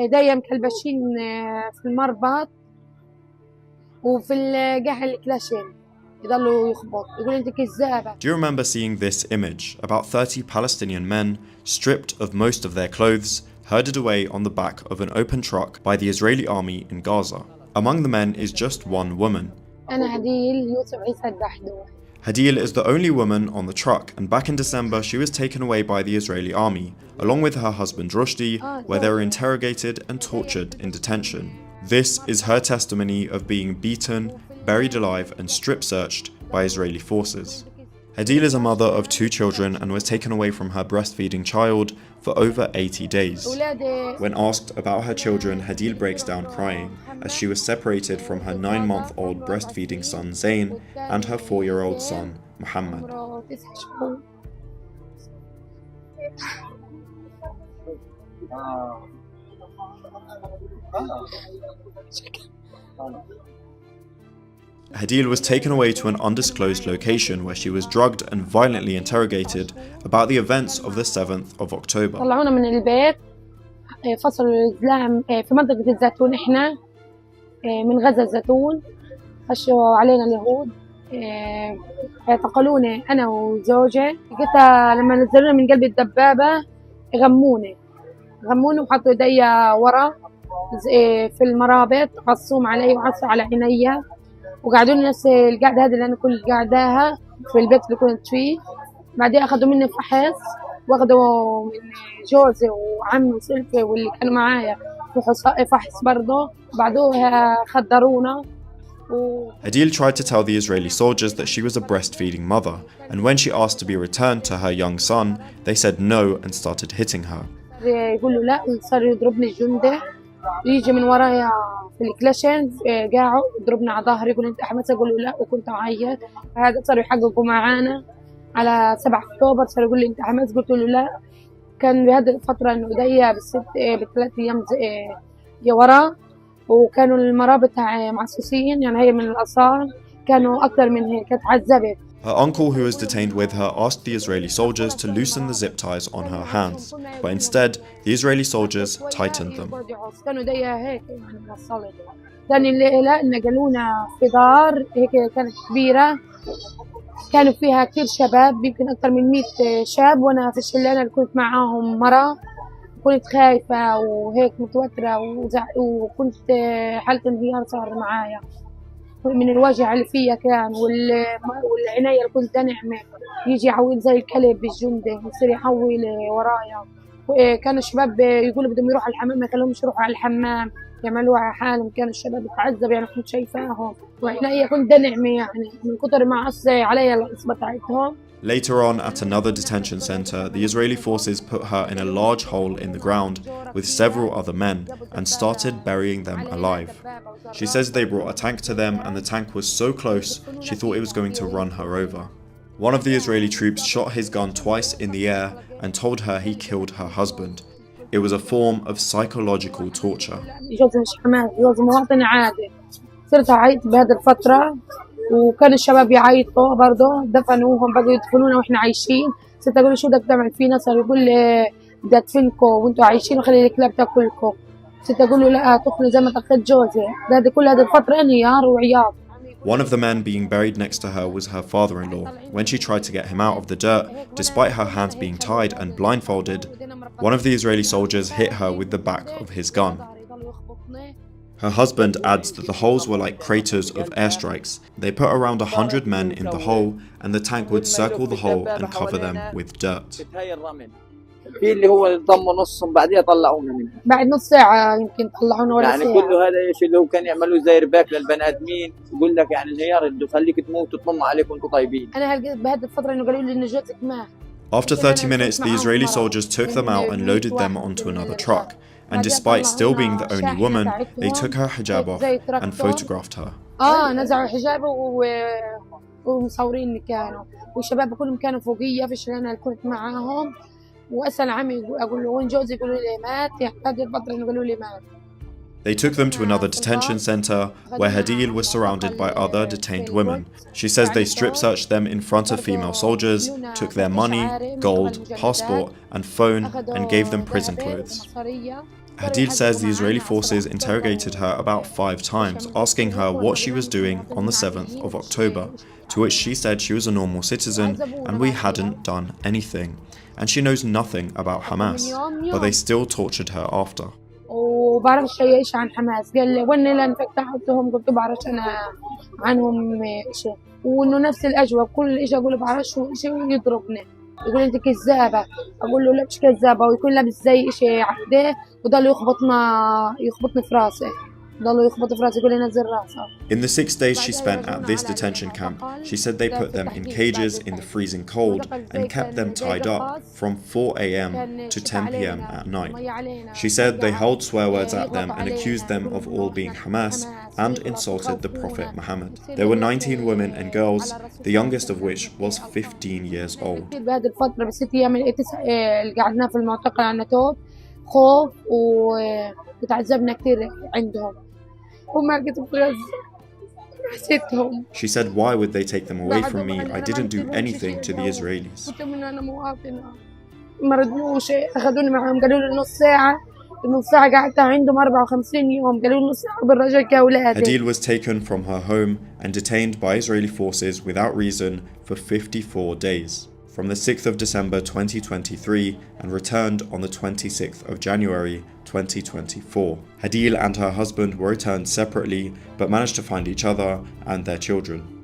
دايم كلبشين في المربط وفي الجهة الكلاشين يضلوا يخبط يقول أنت كذابة. Do you remember seeing this image? About 30 Palestinian men, stripped of most of their clothes, herded away on the back of an open truck by the Israeli army in Gaza. Among the men is just one woman. أنا هديل يوسف عيسى الدحدو. Hadil is the only woman on the truck, and back in December she was taken away by the Israeli army, along with her husband Rushdie, where they were interrogated and tortured in detention. This is her testimony of being beaten, buried alive and strip-searched by Israeli forces. Hadil is a mother of 2 children and was taken away from her breastfeeding child for over 80 days. When asked about her children, Hadil breaks down crying as she was separated from her 9-month-old breastfeeding son Zain and her 4-year-old son Muhammad. Hadil was taken away to an undisclosed location where she was drugged and violently interrogated about the events of the 7th of October. طلعونا من البيت فصلوا الإسلام في منطقة الزيتون إحنا من غزة الزيتون خشوا علينا اليهود اعتقلوني أنا وزوجي قلت لما نزلونا من قلب الدبابة غموني وحطوا يدي ورا في المرابط عصوم علي وعصوا على عيني وقعدوني نفس القعدة هذه اللي أنا كنت قاعداها في البيت اللي كنت فيه. بعدين أخذوا مني فحص واخذوا من جوزي وعمي وسلفي واللي كانوا معايا في فحص برضه بعدوها خدرونا. Hadil tried to tell the Israeli soldiers that she was a breastfeeding mother, and when she asked to be returned to her young son, they said no and started hitting her. يقولوا لا صار يضربني الجندي يجي من ورايا في الكلاشين قاعد يضربني على ظهري يقول انت احمد اقول له لا وكنت اعيط. هذا صاروا يحققوا معانا على 7 أكتوبر صار يقول لي انت احمد قلت له لا. كان بهذه الفتره انه ايديا ب3 ايام يا ورا وكانوا المرابط معسوسين يعني هي من الاصال كانوا اكثر من هيك اتعذبت. Her uncle, who was detained with her, asked the Israeli soldiers to loosen the zip ties on her hands, but instead, the Israeli soldiers tightened them. كانوا فيها كثير شباب يمكن أكثر من 100 شاب وأنا في الشلة اللي كنت معاهم مرة كنت خايفة وهيك متوترة وكنت حالة انهيار صار معايا من الوجع اللي فيها كان والعناية اللي كنت نعمة يجي يعويل زي الكلب بالجندة يصير يعويل ورايا. وكان الشباب يقولوا بدهم يروحوا الحمام ما كانوش يروحوا على الحمام يعملوها على حالهم. كان الشباب يتعذب يعني كنت شايفاهم وعناية كنت نعمة يعني من كتر ما عصي عليها العصبة تاعتهم. Later on, at another detention center, the Israeli forces put her in a large hole in the ground with several other men and started burying them alive. She says they brought a tank to them and the tank was so close she thought it was going to run her over. One of the Israeli troops shot his gun twice in the air and told her he killed her husband. It was a form of psychological torture. صرت أعيط بهذه الفترة وكان الشباب يعيطوا برضه دفنوهم بقوا يدفنونا واحنا عايشين. صرت اقول شو بدك تعمل فينا صار يقول لي بدي ادفنكم وانتم عايشين وخلي الكلاب تاكلكم. صرت اقول له لا تخلوا زي ما تاخذ جوزي. كل هذه الفترة انهيار وعياط. One of the men being buried next to her was her father-in-law. When she tried to get him out of the dirt, despite her hands being tied and blindfolded, one of the Israeli soldiers hit her with the back of his gun. Her husband adds that the holes were like craters of airstrikes. They put around 100 men in the hole and the tank would circle the hole and cover them with dirt. في اللي هو ضموا نصهم بعدين طلعونا منها بعد نص ساعة يمكن طلعونا ولا يعني ساعة. كله هذا ايش اللي هو كان يعملوا زي رباك للبني ادمين يقول لك يعني انهيار بده يخليك تموت وتطمع عليك وانتم طيبين. أنا بهذه الفترة إنه قالوا لي إن جوزك مات. After 30 minutes, the Israeli soldiers took them out and loaded them onto another truck. And despite still being the only woman, they took her hijab off and photographed her. نزعوا حجابه ومصورين كانوا والشباب كلهم كانوا فوقية في الشلانة اللي كنت معاهم. وأسأل عمي أقول له وين جوزي يقولوا لي مات. هذه الفترة إنه قالوا لي مات. They took them to another detention center where Hadil was surrounded by other detained women. She says they strip-searched them in front of female soldiers, took their money, gold, passport and phone and gave them prison clothes. Hadil says the Israeli forces interrogated her about 5 times, asking her what she was doing on the 7th of October, to which she said she was a normal citizen and we hadn't done anything, and she knows nothing about Hamas, but they still tortured her after. وبعرفش أي شيء عن حماس. قال لي وإني لأن فتحتهم قلت بعرفش أنا عنهم شيء، وإنه نفس الأجوبة كل إشي أقول له بعرفش شيء ويضربني، يقول أنت كذابة، أقول له لا مش كذابة، ويكون لابس زي إشي عقده وضل يخبطني في راسي. In the 6 days she spent at this detention camp, she said they put them in cages in the freezing cold and kept them tied up from 4 a.m. to 10 p.m. at night. She said they hurled swear words at them and accused them of all being Hamas and insulted the Prophet Muhammad. There were 19 women and girls, the youngest of which was 15 years old. She said, why would they take them away from me? I didn't do anything to the Israelis. Hadil was taken from her home and detained by Israeli forces without reason for 54 days, from the 6th of December 2023 and returned on the 26th of January 2024. Hadil and her husband were returned separately but managed to find each other and their children.